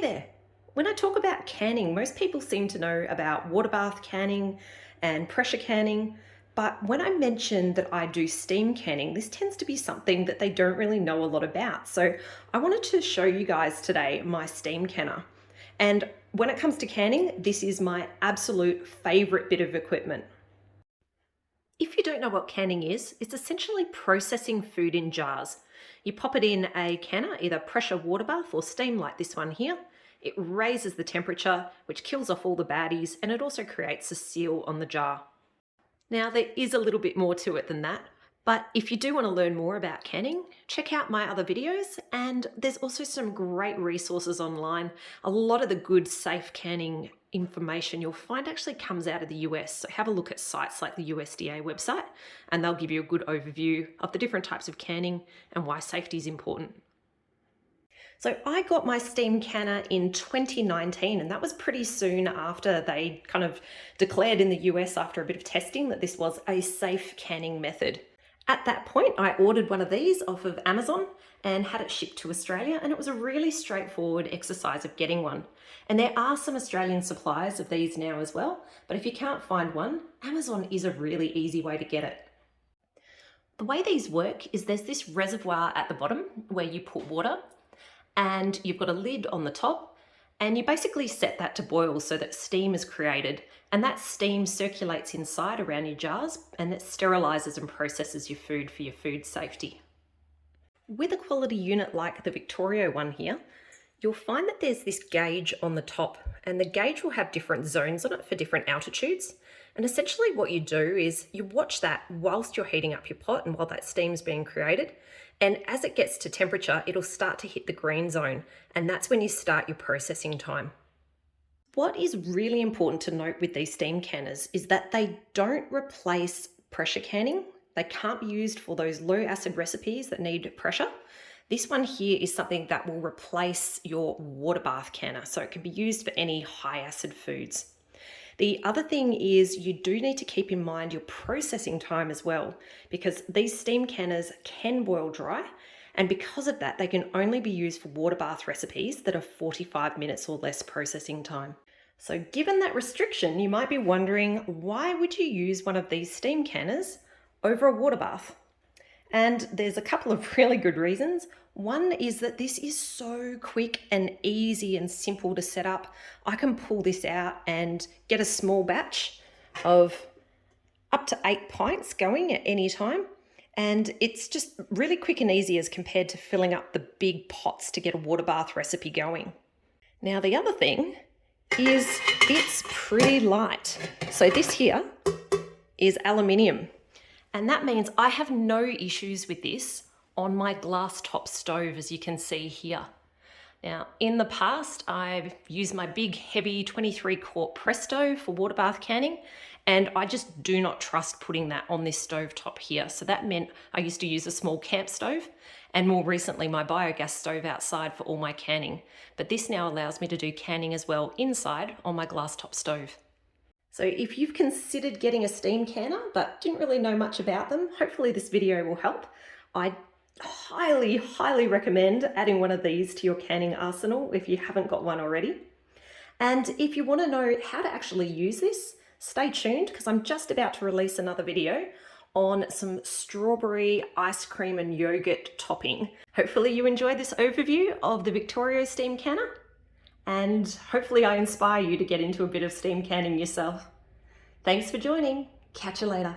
there. When I talk about canning, most people seem to know about water bath canning and pressure canning, but when I mention that I do steam canning, this tends to be something that they don't really know a lot about. So I wanted to show you guys today my steam canner. And when it comes to canning, this is my absolute favorite bit of equipment. If you don't know what canning is, it's essentially processing food in jars. You pop it in a canner, either pressure water bath or steam like this one here. It raises the temperature, which kills off all the baddies, and it also creates a seal on the jar. Now, there is a little bit more to it than that, but if you do want to learn more about canning, check out my other videos, and there's also some great resources online. A lot of the good safe canning information you'll find actually comes out of the US, so have a look at sites like the USDA website, and they'll give you a good overview of the different types of canning and why safety is important. So I got my steam canner in 2019, and that was pretty soon after they kind of declared in the US after a bit of testing that this was a safe canning method. At that point, I ordered one of these off of Amazon and had it shipped to Australia, and it was a really straightforward exercise of getting one. And there are some Australian suppliers of these now as well, but if you can't find one, Amazon is a really easy way to get it. The way these work is there's this reservoir at the bottom where you put water, and you've got a lid on the top, and you basically set that to boil so that steam is created, and that steam circulates inside around your jars, and it sterilizes and processes your food for your food safety. With a quality unit like the Victoria one here, you'll find that there's this gauge on the top, and the gauge will have different zones on it for different altitudes. And essentially what you do is you watch that whilst you're heating up your pot and while that steam's being created. And as it gets to temperature, it'll start to hit the green zone, and that's when you start your processing time. What is really important to note with these steam canners is that they don't replace pressure canning. They can't be used for those low acid recipes that need pressure. This one here is something that will replace your water bath canner, so it can be used for any high acid foods. The other thing is you do need to keep in mind your processing time as well, because these steam canners can boil dry, and because of that, they can only be used for water bath recipes that are 45 minutes or less processing time. So given that restriction, you might be wondering, why would you use one of these steam canners over a water bath? And there's a couple of really good reasons. One is that this is so quick and easy and simple to set up. I can pull this out and get a small batch of up to 8 pints going at any time. And it's just really quick and easy as compared to filling up the big pots to get a water bath recipe going. Now, the other thing is it's pretty light. So this here is aluminium. And that means I have no issues with this on my glass top stove, as you can see here. Now, in the past, I've used my big, heavy 23-quart press stove for water bath canning, and I just do not trust putting that on this stove top here. So that meant I used to use a small camp stove, and more recently my biogas stove outside for all my canning. But this now allows me to do canning as well inside on my glass top stove. So if you've considered getting a steam canner but didn't really know much about them, hopefully this video will help. I highly recommend adding one of these to your canning arsenal if you haven't got one already. And if you want to know how to actually use this, stay tuned, because I'm just about to release another video on some strawberry ice cream and yogurt topping. Hopefully you enjoyed this overview of the Victoria steam canner, and hopefully I inspire you to get into a bit of steam canning yourself. Thanks for joining. Catch you later.